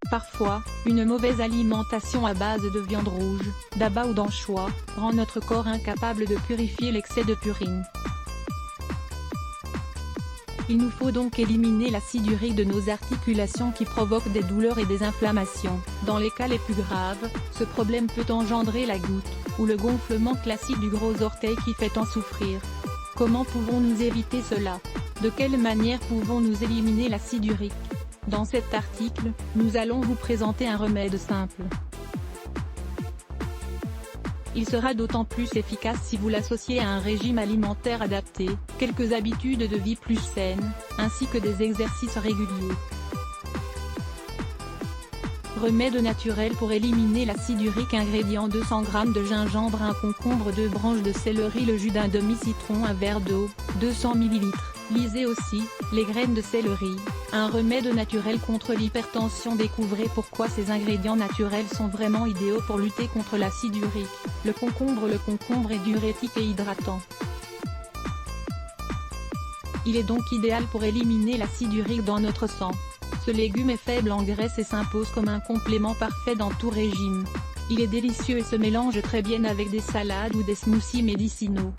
Parfois, une mauvaise alimentation à base de viande rouge, d'abats ou d'anchois, rend notre corps incapable de purifier l'excès de purine. Il nous faut donc éliminer l'acide urique de nos articulations qui provoque des douleurs et des inflammations. Dans les cas les plus graves, ce problème peut engendrer la goutte, ou le gonflement classique du gros orteil qui fait en souffrir. Comment pouvons-nous éviter cela? De quelle manière pouvons-nous éliminer l'acide urique? Dans cet article, nous allons vous présenter un remède simple. Il sera d'autant plus efficace si vous l'associez à un régime alimentaire adapté, quelques habitudes de vie plus saines, ainsi que des exercices réguliers. Remède naturel pour éliminer l'acide urique. Ingrédients: 200 g de gingembre, un concombre, 2 branches de céleri, le jus d'un demi-citron, un verre d'eau, 200 ml. Lisez aussi, les graines de céleri, un remède naturel contre l'hypertension. Découvrez pourquoi ces ingrédients naturels sont vraiment idéaux pour lutter contre l'acide urique. Le concombre est diurétique et hydratant. Il est donc idéal pour éliminer l'acide urique dans notre sang. Ce légume est faible en graisse et s'impose comme un complément parfait dans tout régime. Il est délicieux et se mélange très bien avec des salades ou des smoothies médicinaux.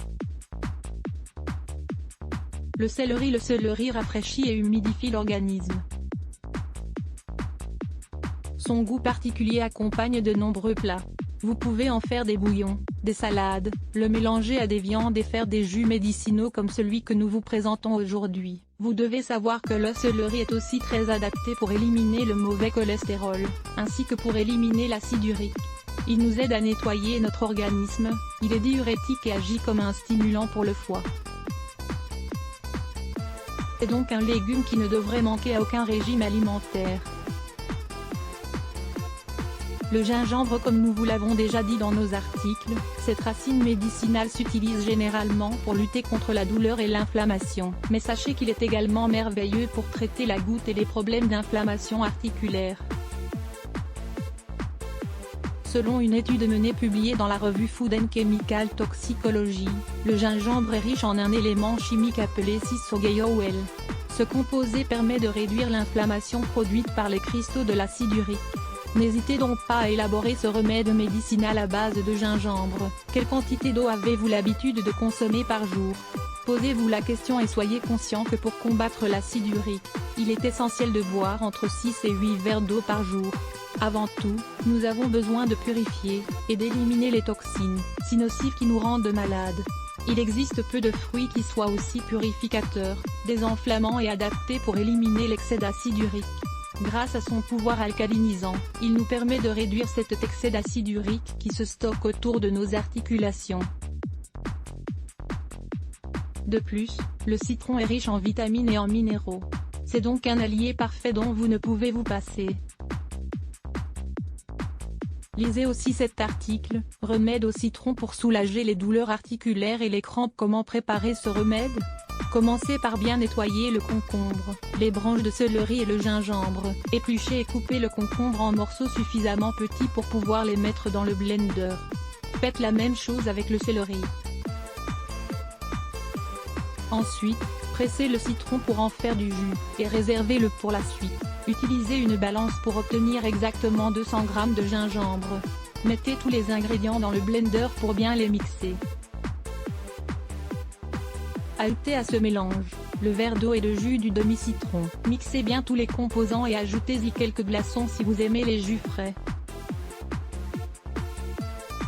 Le céleri rafraîchit et humidifie l'organisme. Son goût particulier accompagne de nombreux plats. Vous pouvez en faire des bouillons, des salades, le mélanger à des viandes et faire des jus médicinaux comme celui que nous vous présentons aujourd'hui. Vous devez savoir que le céleri est aussi très adapté pour éliminer le mauvais cholestérol, ainsi que pour éliminer l'acide urique. Il nous aide à nettoyer notre organisme, il est diurétique et agit comme un stimulant pour le foie. C'est donc un légume qui ne devrait manquer à aucun régime alimentaire. Le gingembre, comme nous vous l'avons déjà dit dans nos articles, cette racine médicinale s'utilise généralement pour lutter contre la douleur et l'inflammation, mais sachez qu'il est également merveilleux pour traiter la goutte et les problèmes d'inflammation articulaire. Selon une étude menée publiée dans la revue Food and Chemical Toxicology, le gingembre est riche en un élément chimique appelé 6-OGAOL. Ce composé permet de réduire l'inflammation produite par les cristaux de l'acide urique. N'hésitez donc pas à élaborer ce remède médicinal à base de gingembre. Quelle quantité d'eau avez-vous l'habitude de consommer par jour? Posez-vous la question et soyez conscient que pour combattre l'acide urique, il est essentiel de boire entre 6 et 8 verres d'eau par jour. Avant tout, nous avons besoin de purifier, et d'éliminer les toxines, si nocives qui nous rendent malades. Il existe peu de fruits qui soient aussi purificateurs, désenflammants et adaptés pour éliminer l'excès d'acide urique. Grâce à son pouvoir alcalinisant, il nous permet de réduire cet excès d'acide urique qui se stocke autour de nos articulations. De plus, le citron est riche en vitamines et en minéraux. C'est donc un allié parfait dont vous ne pouvez vous passer. Lisez aussi cet article, remède au citron pour soulager les douleurs articulaires et les crampes. Comment préparer ce remède? Commencez par bien nettoyer le concombre, les branches de céleri et le gingembre. Épluchez et coupez le concombre en morceaux suffisamment petits pour pouvoir les mettre dans le blender. Faites la même chose avec le céleri. Ensuite, pressez le citron pour en faire du jus, et réservez-le pour la suite. Utilisez une balance pour obtenir exactement 200 g de gingembre. Mettez tous les ingrédients dans le blender pour bien les mixer. Ajoutez à ce mélange le verre d'eau et le jus du demi-citron. Mixez bien tous les composants et ajoutez-y quelques glaçons si vous aimez les jus frais.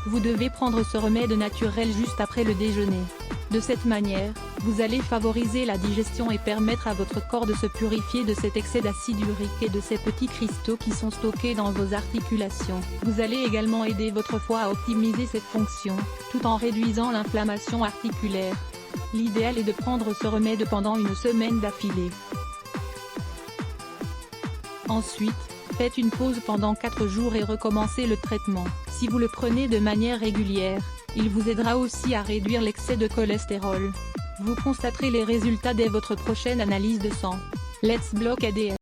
Vous devez prendre ce remède naturel juste après le déjeuner. De cette manière, vous allez favoriser la digestion et permettre à votre corps de se purifier de cet excès d'acide urique et de ces petits cristaux qui sont stockés dans vos articulations. Vous allez également aider votre foie à optimiser cette fonction, tout en réduisant l'inflammation articulaire. L'idéal est de prendre ce remède pendant une semaine d'affilée. Ensuite, faites une pause pendant 4 jours et recommencez le traitement. Si vous le prenez de manière régulière, il vous aidera aussi à réduire l'excès de cholestérol. Vous constaterez les résultats dès votre prochaine analyse de sang. Let's Block ADN.